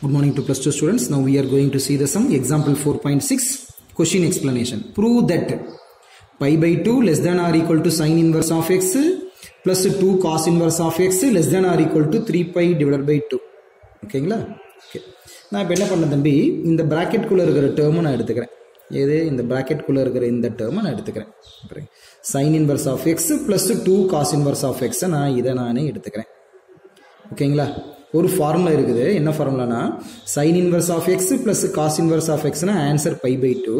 Good morning to plus 2 students. Now we are going to see the sum example 4.6 question explanation. Prove that pi by 2 less than or equal to sin inverse of x plus 2 cos inverse of x less than or equal to 3 pi divided by 2. ஓகேங்களா? Okay. நான் இப்போ என்ன பண்ணேன் தம்பி, இந்த bracket குள்ள இருக்கிற டேர்மை நான் எடுத்துக்கிறேன். எது இந்த bracket குள்ள இருக்கிற இந்த டேர்மை நான் எடுத்துக்கிறேன். sin inverse of x plus 2 cos inverse of x நான் இதை நானே எடுத்துக்கிறேன். ஓகேங்களா? ஒரு ஃபார்முலா இருக்குது. என்ன ஃபார்முலானா sin inverse of x plus cos inverse of x னா ஆன்சர் pi by 2.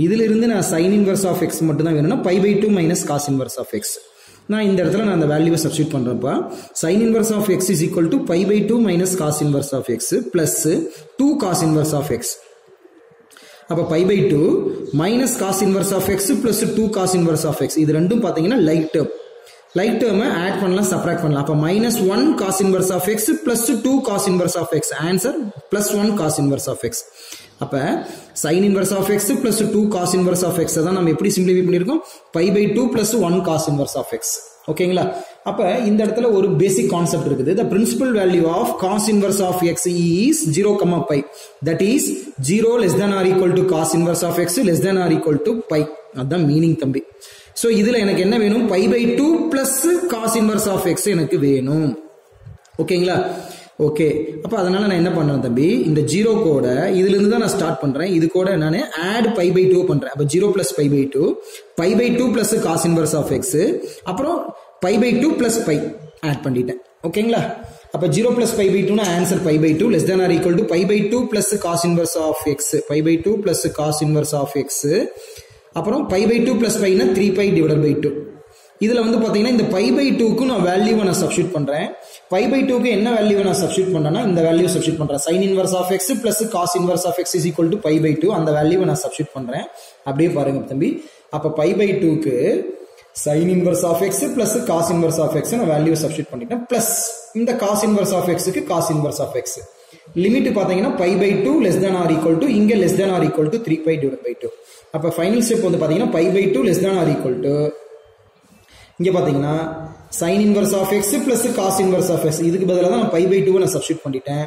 இதில் இருந்து நான் sin inverse of x மட்டும் தான் வேணும்னா pi by 2 minus cos inverse of x. நான் இந்த இடத்துல நான் அந்த வேல்யூவை சப்ஸ்டிட்யூட் பண்றப்ப sin inverse of x is equal to pi by 2 minus cos inverse of x plus 2 cos inverse of x. அப்ப pi by 2 minus cos inverse of x plus 2 cos inverse of x. இது ரெண்டும் பாத்தீங்கன்னா like term. Like டேர்மை add பண்ணலாம், subtract பண்ணலாம். அப்ப minus 1 cos inverse of x plus 2 cos inverse of x. Answer plus 1 cos inverse of x. அப்ப sin inverse of x plus 2 cos inverse of x தான் நம்ம எப்படி சிம்பிளிஃபை பண்ணிருக்கோம், pi by 2 plus 1 cos inverse of x. ஓகேங்களா? அப்ப இந்த இடத்துல ஒரு பேசிக் கான்செப்ட் இருக்குது. The principal value of cos inverse of x is 0, pi. That is 0 less than or equal to cos inverse of x less than or equal to pi. அதான் meaning தம்பி. So இதுல எனக்கு என்ன வேணும், pi by 2 plus cos inverse of x எனக்கு வேணும். ஓகேங்களா? Okay. அப்ப அதனால நான் என்ன பண்றேன் தம்பி, இந்த 0 கோட இதுல இருந்து தான் நான் ஸ்டார்ட் பண்றேன். இது கூட நான் add pi by 2 பண்றேன். அப்ப 0 plus pi by 2, pi by 2 plus cos inverse of x, அப்புறம் pi by 2 plus pi add பண்ணிட்டேன். ஓகேங்களா? அப்ப 0 plus pi by 2 னா answer pi by 2 less than or equal to pi by 2 plus cos inverse of x, pi by 2 plus cos inverse of x, அப்புறம் pi by 2 plus pi னா 3 pi divided by 2. இதுல வந்து பாத்தீங்கன்னா இந்த pi by 2 க்கு நான் வேல்யூவை நான் சப்ஸ்டிட்யூட் பண்றேன். pi by 2 க்கு என்ன வேல்யூவை நான் சப்ஸ்டிட்யூட் பண்றேன்னா இந்த வேல்யூ சப்ஸ்டிட்யூட் பண்றேன். sin inverse of x plus cos inverse of x is equal to pi by 2. அந்த வேல்யூவை நான் சப்ஸ்டிட்யூட் பண்றேன். அப்படியே பாருங்க தம்பி. அப்ப pi by 2 க்கு sin inverse of x plus cos inverse of x நான் வேல்யூவை சப்ஸ்டிட்யூட் பண்ணிட்டேன். பிளஸ் இந்த cos inverse of x க்கு cos inverse of x. Limit பாத்தீங்கன்னா pi by 2 less than or equal to, இங்க less than or equal to 3 pi divided by 2. அப்ப final step வந்து பாத்தீங்கன்னா pi by 2 less than or equal to, இங்க பாத்தீங்கன்னா sin inverse of x plus cos inverse of x. இதுக்கு பதிலா தான் நான் pi by 2 நான் சப்ஸ்டிட்யூட் பண்ணிட்டேன்.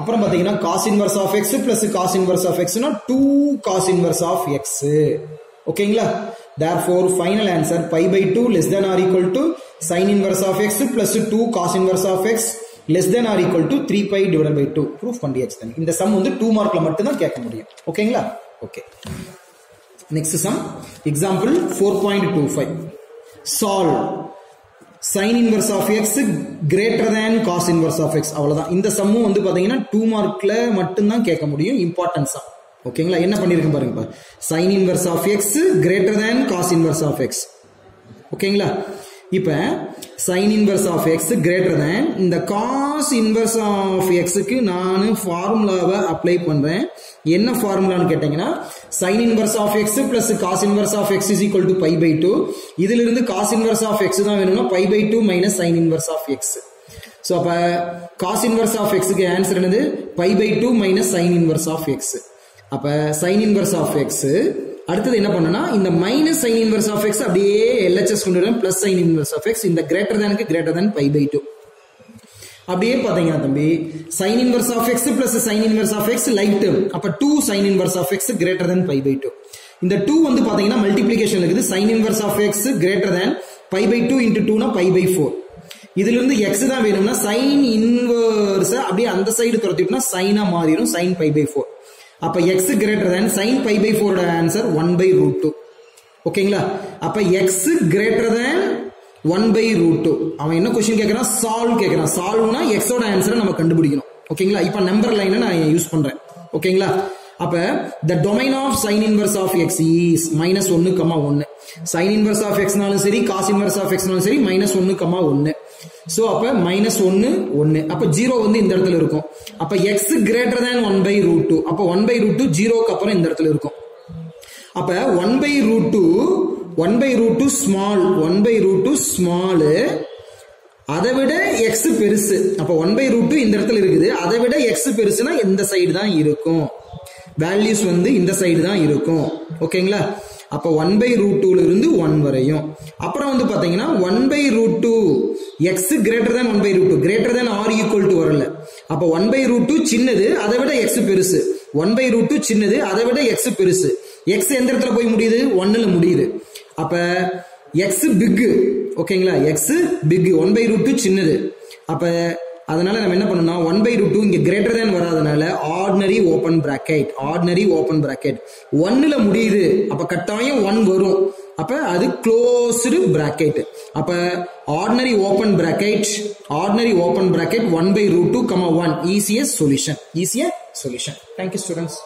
அப்புறம் பாத்தீங்கன்னா cos inverse of x plus cos inverse of x னா 2 cos inverse of x. ஓகேங்களா? therefore final answer pi by 2 less than or equal to sin inverse of x plus 2 cos inverse of x less than or equal to 3 pi divided by 2. Proof பண்ணியாச்சு தான். இந்த some வந்து 2 மார்க்ல மட்டும் தான் கேட்க முடியும். ஓகேங்களா? Okay. Next sum example 4.25. solve sin inverse of x greater than cos inverse of x. அவ்வளவுதான். இந்த சம்மும் வந்து பாத்தீங்கன்னா 2 மார்க்ல மட்டும் தான் கேட்க முடியும். Important some. ஓகேங்களா? என்ன பண்ணிருக்கேன் பாருங்க. sin inverse of x greater than cos inverse of x. ஓகேங்களா? இப்ப sin inverse of x greater than இந்த cos inverse of x க்கு நான் ஃபார்முலாவை அப்ளை பண்றேன். என்ன ஃபார்முலான்னு கேட்டீங்கன்னா sin inverse of x plus cos inverse of x is equal to pi by 2. இதில இருந்து cos inverse of x தான் வேணும்னா pi by 2 minus sin inverse of x. So அப்ப cos inverse of x க்கு answer என்னது, pi by 2 minus sin inverse of x. அப்ப sin inverse of x அடுத்தது என்ன பண்ணனா, இந்த minus sin inverse of x அப்படியே LHS கொண்டு வரலாம், plus sin inverse of x. இந்த greater than க்கு greater than pi by 2. அப்படியே பாத்தீங்கன்னா தம்பி sin inverse of x plus sin inverse of x like term. அப்ப 2 sin inverse of x greater than pi by 2. இந்த 2 வந்து பாத்தீங்கன்னா மல்டிப்ளிகேஷன் இருக்குது. sin inverse of x greater than pi by 2 into 2 னா pi by 4. இதுல இருந்து x தான் வேணும்னா sin inverse அப்படியே அந்த சைடு துரத்திட்டோம்னா sin ஆ மாறிடும், sin pi by 4. அப்ப x greater than sin pi by 4 ஓட ஆன்சர் 1 by root 2. ஓகேங்களா? அப்ப x greater than 1 by root 2. அவன் என்ன क्वेश्चन கேக்குறான், சால்வ் கேக்குறான். சால்வ்னா x ஓட ஆன்சரை நம்ம கண்டுபிடிக்கணும். ஓகேங்களா? இப்ப நம்பர் லைனை நான் யூஸ் பண்றேன். ஓகேங்களா? அப்ப the domain of sin inverse of x is minus 1, 1. sin inverse of x நாலும் சரி cos inverse of x நாலும் சரி minus 1, 1. சோ அப்ப minus 1, 1. அப்ப 0 வந்து இந்த இடத்துல இருக்கும். அப்ப x greater than 1 by root 2. அப்ப 1 by root 2 0க்கு அப்புறம் இந்த இடத்துல இருக்கும். அப்ப 1 by root 2 small, 1 by root 2 small, அதை விட x பெருசு. அப்ப 1 by root 2 இந்த இடத்துல இருக்குது, அதை விட x பெருசுனா இந்த சைடு தான் இருக்கும். வேல்யூஸ் வந்து இந்த சைடு தான் இருக்கும். ஓகேங்களா? அப்ப 1 by root 2 இருந்து 1 வரையும். அப்புறம் வந்து பாத்தீங்கன்னா 1 by root 2 x greater than 1 by root 2 greater than or equal to வரல. அப்ப 1 by root 2 சின்னது, அதை விட x பெருசு. 1 by root 2 சின்னது, அதை விட x பெருசு. x எந்த இடத்துல போய் முடியுது? 1ல முடியுது. அப்ப x big, ஓகேங்களா? x big, 1 by root 2 சின்னது. அப்ப அதனால நம்ம என்ன பண்ணனும்னா 1 by root 2 இங்க greater than வராதனால ordinary open bracket 1ல முடியுது. அப்ப கட்டாயம் 1 வரும். அப்ப அது closed bracket. அப்ப ordinary open bracket 1 by root 2, 1 easiest solution. Thank you students.